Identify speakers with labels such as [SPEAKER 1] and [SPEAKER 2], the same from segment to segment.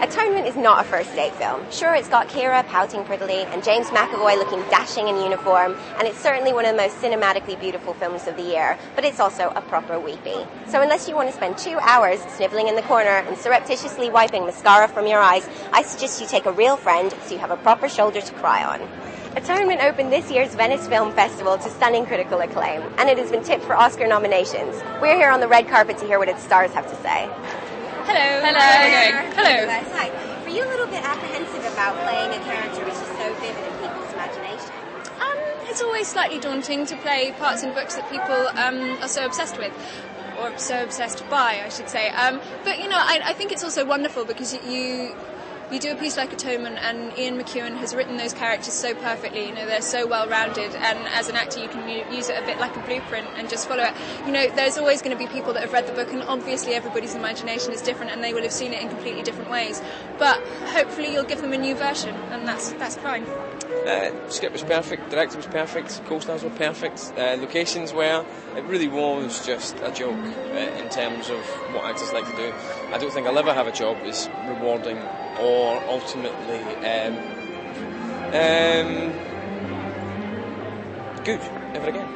[SPEAKER 1] Atonement is not a first date film. Sure, it's got Keira pouting prettily and James McAvoy looking dashing in uniform, and it's certainly one of the most cinematically beautiful films of the year, but it's also a proper weepy. So unless you want to spend 2 hours snivelling in the corner and surreptitiously wiping mascara from your eyes, I suggest you take a real friend so you have a proper shoulder to cry on. Atonement opened this year's Venice Film Festival to stunning critical acclaim, and it has been tipped for Oscar nominations. We're here on the red carpet to hear what its stars have to say.
[SPEAKER 2] Hello.
[SPEAKER 1] Hello.
[SPEAKER 2] Hello.
[SPEAKER 1] Hi. Were you a little bit apprehensive about playing a character which is so vivid in people's imagination?
[SPEAKER 2] It's always slightly daunting to play parts in books that people are so obsessed with, or so obsessed by, I should say. But you know, I think it's also wonderful because you do a piece like Atonement, and Ian McEwan has written those characters so perfectly. You know, they're so well rounded, and as an actor, you can use it a bit like a blueprint and just follow it. You know, there's always going to be people that have read the book, and obviously everybody's imagination is different, and they will have seen it in completely different ways. But hopefully, you'll give them a new version, and that's fine.
[SPEAKER 3] Script was perfect, director was perfect, co-stars were perfect, locations were. It really was just a joke in terms of what actors like to do. I don't think I'll ever have a job as rewarding or ultimately good ever again.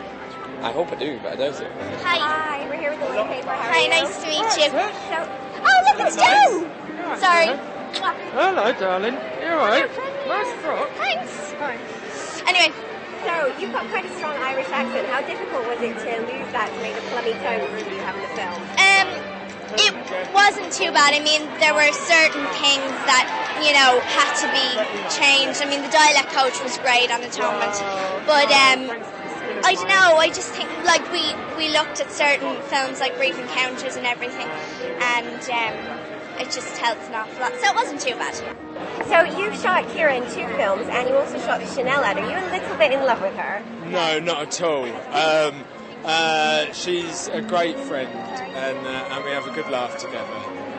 [SPEAKER 3] I hope I do, but I doubt it.
[SPEAKER 1] Hi, we're here with the late paper.
[SPEAKER 4] Hi, nice to meet you.
[SPEAKER 1] Oh, look, it's Jen!
[SPEAKER 4] Sorry.
[SPEAKER 5] Hello, darling. You alright? Nice frock.
[SPEAKER 4] Thanks.
[SPEAKER 5] Thanks.
[SPEAKER 4] Anyway,
[SPEAKER 1] So, you've got quite a strong Irish accent. How difficult was it to lose that to make the plummy tones that you have in the film?
[SPEAKER 4] it wasn't too bad. I mean, there were certain things that, you know, had to be changed. I mean, the dialect coach was great on Atonement. But, I don't know, I just think, like, we looked at certain films like Brief Encounters and everything, and it just helped an awful lot. So it wasn't too bad.
[SPEAKER 1] So, you've shot Keira in 2 films, and you also shot the Chanel ad. Are you a little bit in love with her?
[SPEAKER 5] No, not at all. She's a great friend, and we have a good laugh together.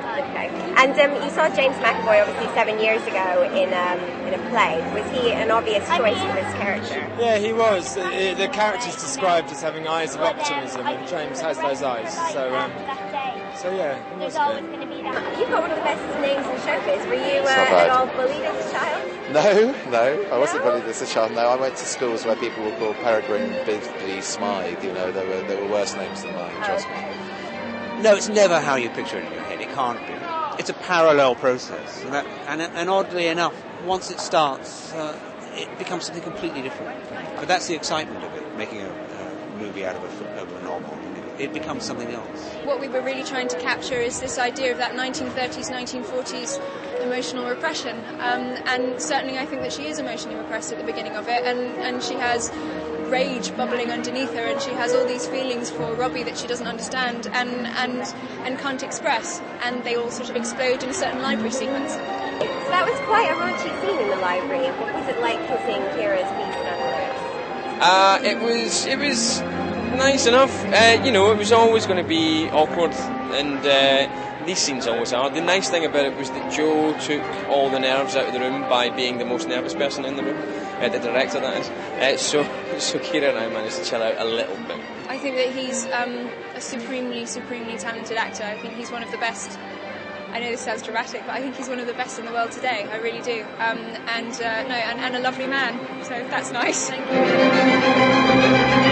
[SPEAKER 1] Okay. And you saw James McAvoy, obviously, 7 years ago in a play. Was he an obvious choice for this character?
[SPEAKER 5] Yeah, he was. The character's described as having eyes of optimism, and James has those eyes. So yeah, he was good.
[SPEAKER 1] You've got one of the best names in showbiz. Were you at all bullied as a child?
[SPEAKER 6] No, I wasn't bullied as a child. No, I went to schools where people were called Peregrine, Bidley, Smythe. You know, there were worse names than mine. Trust me.
[SPEAKER 7] No, it's never how you picture it in your head. It can't be. It's a parallel process, and oddly enough, once it starts, it becomes something completely different. But that's the excitement of it, making a movie out of a novel. It becomes something else.
[SPEAKER 2] What we were really trying to capture is this idea of that 1930s, 1940s emotional repression. And certainly I think that she is emotionally repressed at the beginning of it, and she has rage bubbling underneath her, and she has all these feelings for Robbie that she doesn't understand and can't express, and they all sort of explode in a certain library sequence.
[SPEAKER 1] So that was quite a raunchy scene in the library. What was it like kissing Keira's beast on the lips?
[SPEAKER 3] It was nice enough. You know, it was always going to be awkward, and these scenes always are. The nice thing about it was that Joe took all the nerves out of the room by being the most nervous person in the room, the director that is. So Keira and I managed to chill out a little bit.
[SPEAKER 2] I think that he's a supremely, supremely talented actor. I think he's one of the best. I know this sounds dramatic, but I think he's one of the best in the world today. I really do. And a lovely man. So that's nice. Thank you.